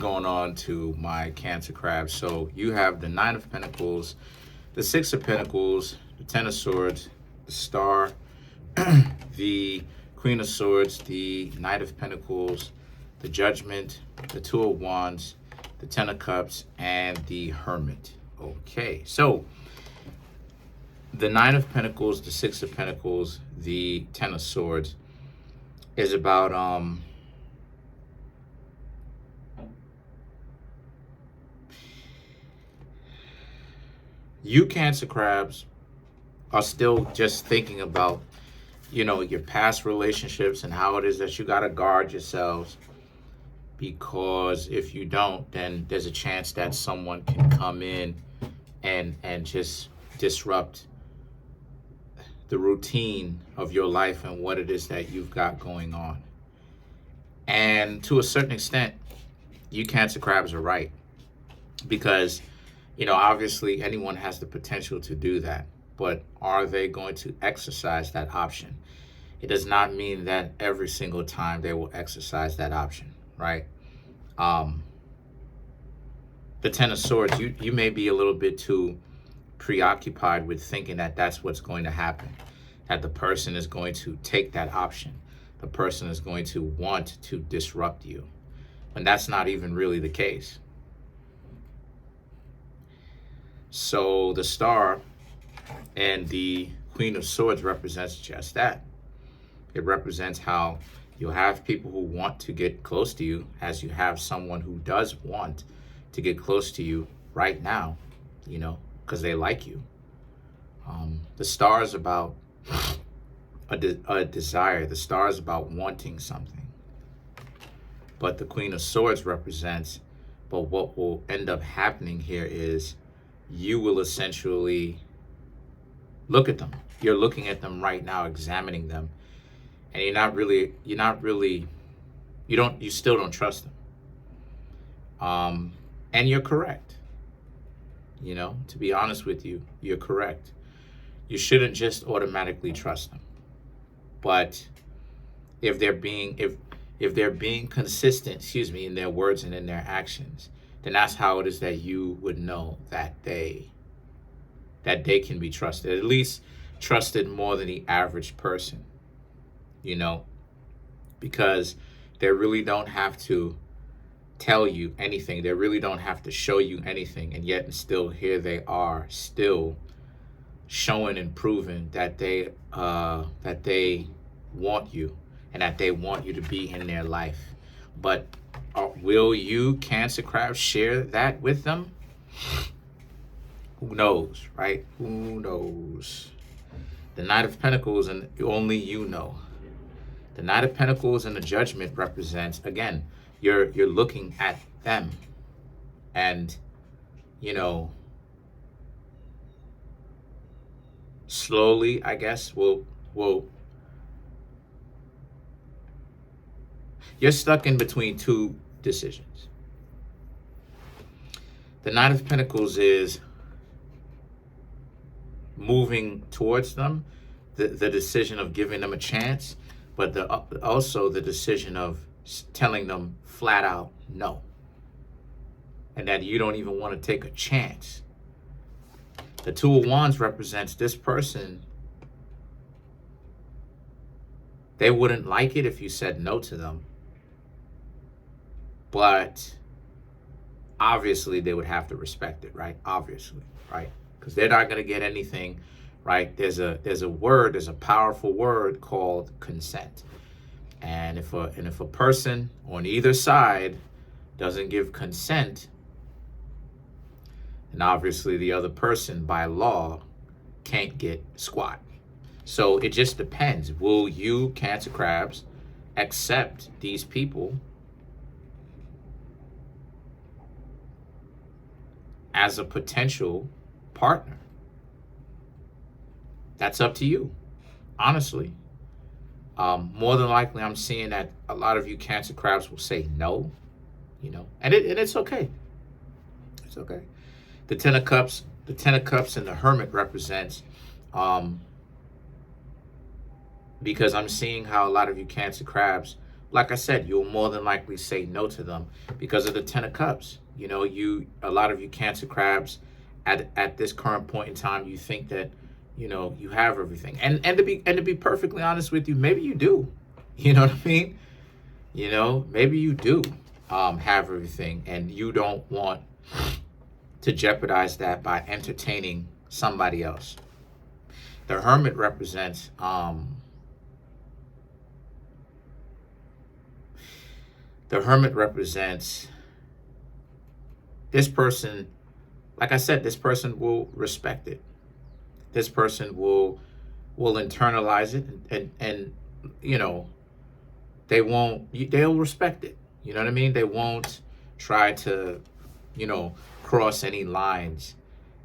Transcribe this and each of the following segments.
Going on to my Cancer crabs. So you have the Nine of Pentacles, the Six of Pentacles, the Ten of Swords, the Star, the Queen of Swords, the Knight of Pentacles, the Judgment, the Two of Wands, the Ten of Cups, and the Hermit. Okay, so the Nine of Pentacles, the Six of Pentacles, the Ten of Swords is about you Cancer crabs are still just thinking about, your past relationships and how it is that you got to guard yourselves, because if you don't, then there's a chance that someone can come in and just disrupt the routine of your life and what it is that you've got going on. And to a certain extent, you Cancer crabs are right, because obviously anyone has the potential to do that, but are they going to exercise that option? It does not mean that every single time they will exercise that option, right? The Ten of Swords, you may be a little bit too preoccupied with thinking that that's what's going to happen, that the person is going to take that option, the person is going to want to disrupt you, when that's not even really the case. So the Star and the Queen of Swords represents just that. It represents how you'll have people who want to get close to you, as you have someone who does want to get close to you right now, because they like you. The Star is about a desire. The Star is about wanting something. But the Queen of Swords represents, but what will end up happening here is you will essentially look at them. You're looking at them right now, examining them, and you still don't trust them. And you're correct. To be honest with you, you're correct. You shouldn't just automatically trust them. But if they're being consistent, in their words and in their actions, then that's how it is that you would know that they can be trusted, at least trusted more than the average person, because they really don't have to tell you anything. They really don't have to show you anything. And yet still here they are, still showing and proving that they want you and that they want you to be in their life. But will you Cancer crabs share that with them? Who knows, right? Who knows? The Knight of Pentacles, and only you know. The Knight of Pentacles and the Judgment represents, again, you're looking at them, and slowly, I guess, you're stuck in between two decisions. The Knight of Pentacles is moving towards them, the decision of giving them a chance, but also the decision of telling them flat out no, and that you don't even want to take a chance. The Two of Wands represents this person. They wouldn't like it if you said no to them, but obviously they would have to respect it, right? Obviously, right? Because they're not going to get anything, right? There's a powerful word called consent. And if a person on either side doesn't give consent, then obviously the other person by law can't get squat. So it just depends. Will you Cancer crabs accept these people as a potential partner? That's up to you, honestly. More than likely, I'm seeing that a lot of you Cancer crabs will say no, and it's okay. It's okay. The Ten of Cups and the Hermit represents, because I'm seeing how a lot of you Cancer crabs like I said, you'll more than likely say no to them because of the Ten of Cups. You know, a lot of you Cancer crabs at this current point in time, you think that, you know, you have everything. And to be perfectly honest with you, maybe you do. You know what I mean? You know, maybe you do have everything, and you don't want to jeopardize that by entertaining somebody else. The Hermit represents this person. Like I said, this person will respect it. This person will internalize it, and you know, they'll respect it. You know what I mean? They won't try to, you know, cross any lines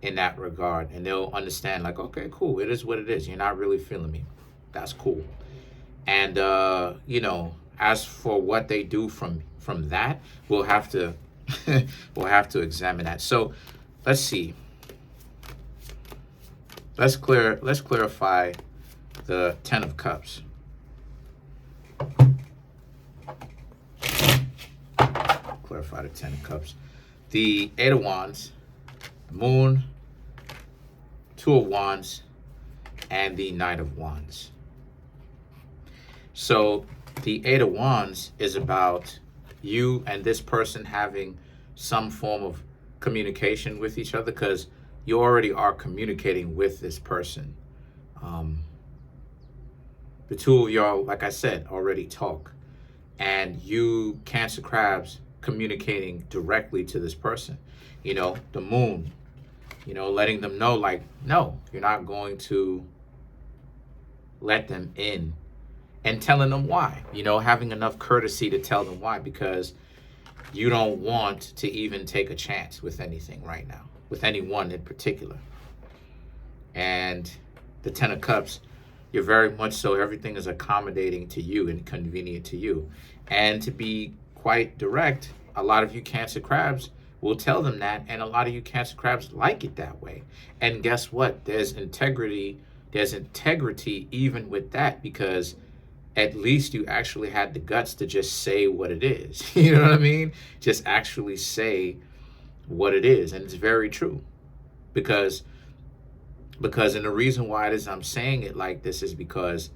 in that regard, and they'll understand, like, okay, cool, it is what it is. You're not really feeling me. That's cool. And you know, as for what they do from that, we'll have to we'll have to examine that. So let's see. Let's clarify the Ten of Cups. Clarify the Ten of Cups. The Eight of Wands, Moon, Two of Wands, and the Knight of Wands. So the Eight of Wands is about you and this person having some form of communication with each other, because you already are communicating with this person. The two of y'all, like I said, already talk. And you Cancer crabs communicating directly to this person. You know, the Moon, you know, letting them know, like, no, you're not going to let them in, and telling them why. You know, having enough courtesy to tell them why, because you don't want to even take a chance with anything right now, with anyone in particular. And the Ten of Cups, you're very much so, everything is accommodating to you and convenient to you. And to be quite direct, a lot of you Cancer crabs will tell them that, and a lot of you Cancer crabs like it that way. And guess what? There's integrity even with that, because at least you actually had the guts to just say what it is. You know what I mean? Just actually say what it is. And it's very true. Because and the reason why it is I'm saying it like this is because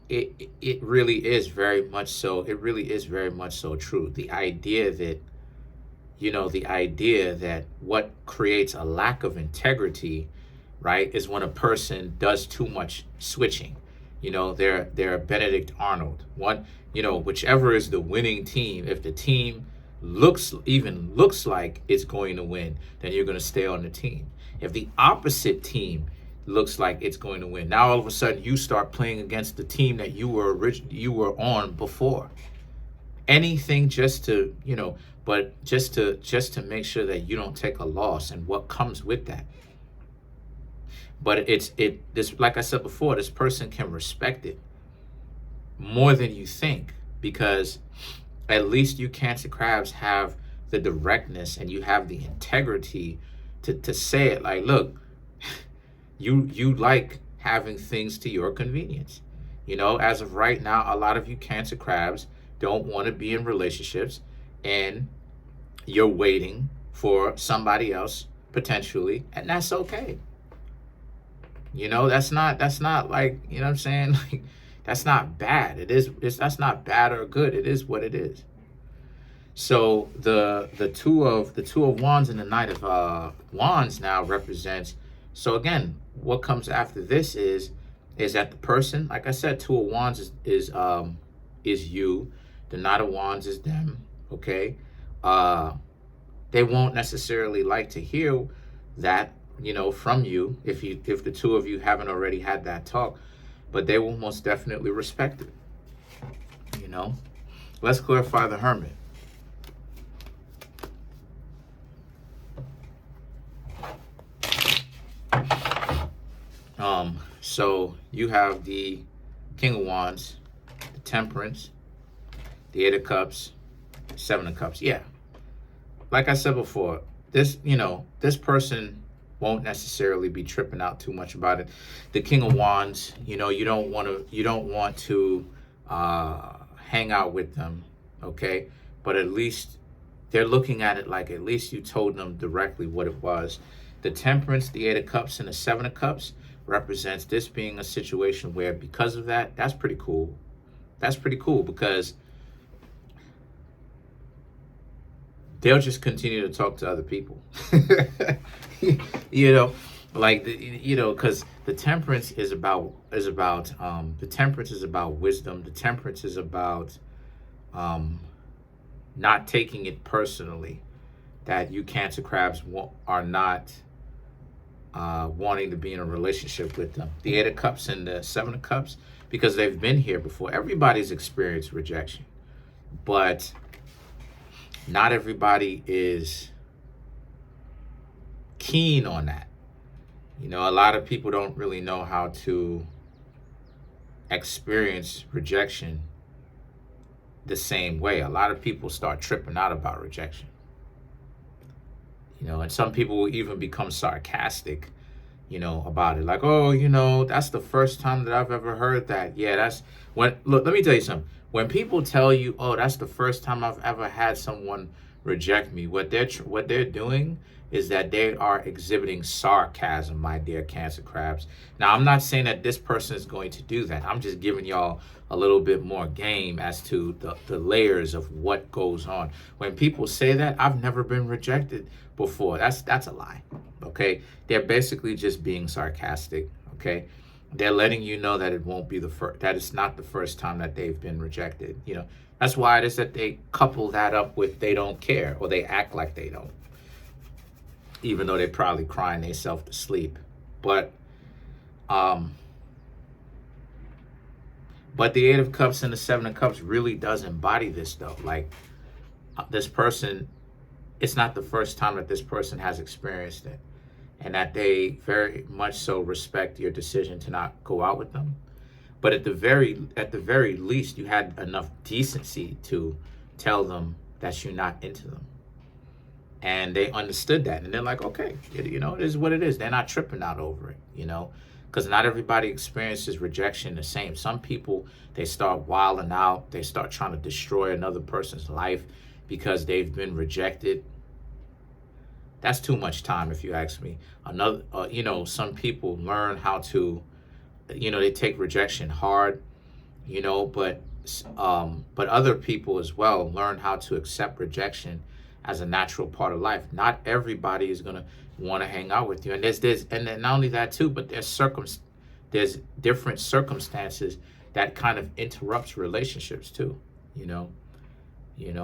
it really is very much so true. The idea that, you know, what creates a lack of integrity, right, is when a person does too much switching. You know, they're Benedict Arnold. You know, whichever is the winning team, if the team looks like it's going to win, then you're going to stay on the team. If the opposite team looks like it's going to win, now all of a sudden you start playing against the team that you were on before. Anything just to, you know, but just to make sure that you don't take a loss and what comes with that. But this, like I said before, this person can respect it more than you think, because at least you Cancer crabs have the directness and you have the integrity to say it like, look, you like having things to your convenience. You know, as of right now, a lot of you Cancer crabs don't want to be in relationships, and you're waiting for somebody else potentially, and that's okay. You know, that's not like, you know what I'm saying? Like, that's not bad. That's not bad or good. It is what it is. So the two of Wands and the Knight of Wands now represents. So again, what comes after this is that the person, like I said, Two of Wands is you. The Knight of Wands is them. Okay, they won't necessarily like to hear that, you know, from you if the two of you haven't already had that talk, but they will most definitely respect it. You know, let's clarify the Hermit. So you have the King of Wands, the Temperance, the Eight of Cups, Seven of Cups. Yeah, like I said before, this person won't necessarily be tripping out too much about it. The King of Wands, you know, you don't want to hang out with them, okay? But at least they're looking at it like at least you told them directly what it was. The Temperance, the Eight of Cups, and the Seven of Cups represents this being a situation where because of that, that's pretty cool. That's pretty cool because they'll just continue to talk to other people. You know, like, you know, because the Temperance is about the Temperance is about wisdom. The Temperance is about not taking it personally, that you Cancer crabs are not wanting to be in a relationship with them. The Eight of Cups and the Seven of Cups, because they've been here before. Everybody's experienced rejection, but not everybody is keen on that. You know, a lot of people don't really know how to experience rejection the same way. A lot of people start tripping out about rejection. You know, and some people will even become sarcastic, you know, about it. Like, oh, you know, that's the first time that I've ever heard that. Yeah, that's when, look, let me tell you something. When people tell you, oh, that's the first time I've ever had someone reject me, what they're doing is that they are exhibiting sarcasm, my dear Cancer crabs. Now, I'm not saying that this person is going to do that. I'm just giving y'all a little bit more game as to the layers of what goes on. When people say that, I've never been rejected before, that's a lie, okay? They're basically just being sarcastic, okay? They're letting you know that it won't be that it's not the first time that they've been rejected. You know, that's why it is that they couple that up with they don't care, or they act like they don't, even though they're probably crying themselves to sleep. But the Eight of Cups and the Seven of Cups really does embody this, though. Like, this person, it's not the first time that this person has experienced it, and that they very much so respect your decision to not go out with them. But at the very least, you had enough decency to tell them that you're not into them. And they understood that, and they're like, okay, you know, it is what it is. They're not tripping out over it, you know, because not everybody experiences rejection the same. Some people, they start wilding out. They start trying to destroy another person's life because they've been rejected. That's too much time, if you ask me. You know, some people learn how to, you know, they take rejection hard, you know, but other people as well learn how to accept rejection as a natural part of life. Not everybody is gonna want to hang out with you, and and not only that too, but there's different circumstances that kind of interrupts relationships too. You know,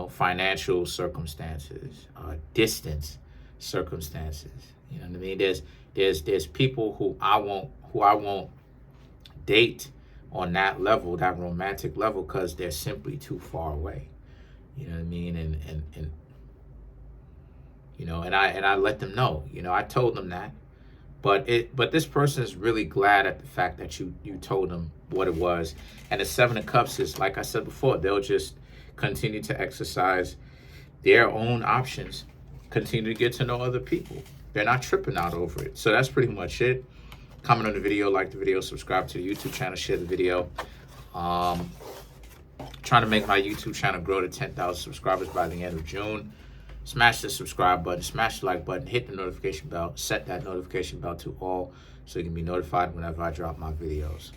financial circumstances, distance circumstances. You know what I mean? There's people who I won't date on that level, that romantic level, because they're simply too far away. You know what I mean? And you know, and I let them know. You know, I told them that, but this person is really glad at the fact that you told them what it was. And the Seven of Cups is, like I said before, they'll just continue to exercise their own options, continue to get to know other people. They're not tripping out over it. So that's pretty much it. Comment on the video, like the video, subscribe to the YouTube channel, share the video. Trying to make my YouTube channel grow to 10,000 subscribers by the end of June. Smash the subscribe button, smash the like button, hit the notification bell, set that notification bell to all so you can be notified whenever I drop my videos.